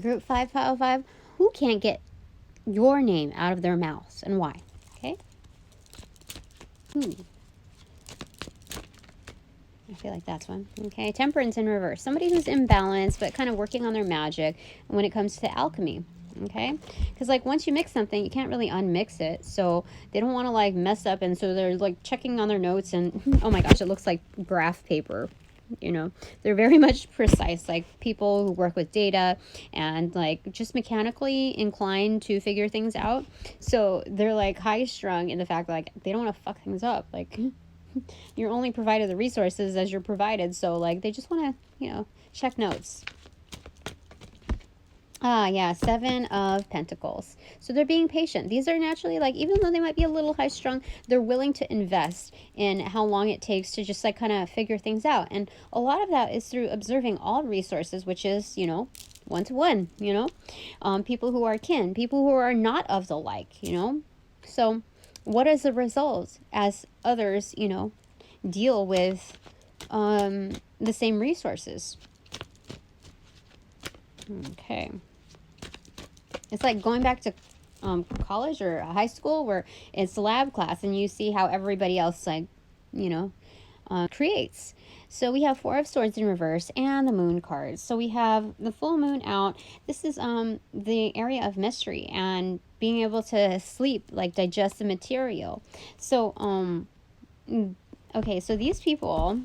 Group 5, pile 5, who can't get your name out of their mouths and why? Okay. I feel like that's one. Okay. Temperance in reverse. Somebody who's imbalanced, but kind of working on their magic when it comes to alchemy. Okay. Because like once you mix something, you can't really unmix it. So they don't want to like mess up. And so they're like checking on their notes and oh my gosh, it looks like graph paper. You know, they're very much precise, like people who work with data and like just mechanically inclined to figure things out. So they're like high strung in the fact that like they don't want to fuck things up. Like you're only provided the resources as you're provided. So like they just want to, you know, check notes. Yeah, 7 of Pentacles. So they're being patient. These are naturally like, even though they might be a little high strung, they're willing to invest in how long it takes to just like kind of figure things out. And a lot of that is through observing all resources, which is, you know, one-to-one, you know, people who are kin, people who are not of the like, you know. So what is the result as others, you know, deal with the same resources? Okay. It's like going back to college or high school where it's lab class and you see how everybody else, like, you know, creates. So we have 4 of Swords in reverse and the Moon cards. So we have the full moon out. This is the area of mystery and being able to sleep, like digest the material. So, okay, so these people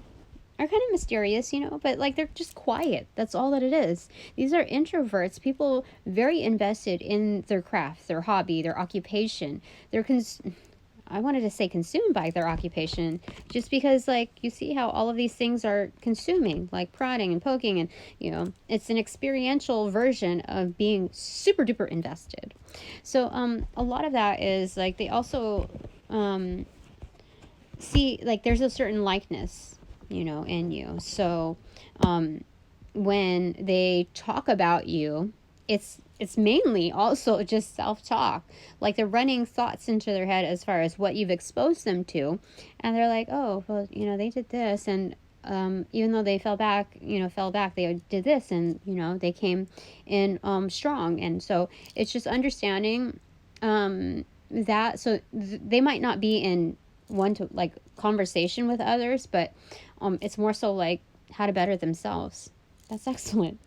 are kind of mysterious, you know, but like they're just quiet. That's all that it is. These are introverts, people very invested in their craft, their hobby, their occupation. I wanted to say consumed by their occupation, just because like you see how all of these things are consuming, like prodding and poking, and you know, it's an experiential version of being super duper invested. So a lot of that is like they also see like there's a certain likeness, you know, in you. So when they talk about you, it's mainly also just self-talk. Like they're running thoughts into their head as far as what you've exposed them to, and they're like, oh well, you know, they did this, and even though they fell back, they did this, and you know, they came in strong. And so it's just understanding that. So they might not be in one to like conversation with others, but it's more so like how to better themselves. That's excellent.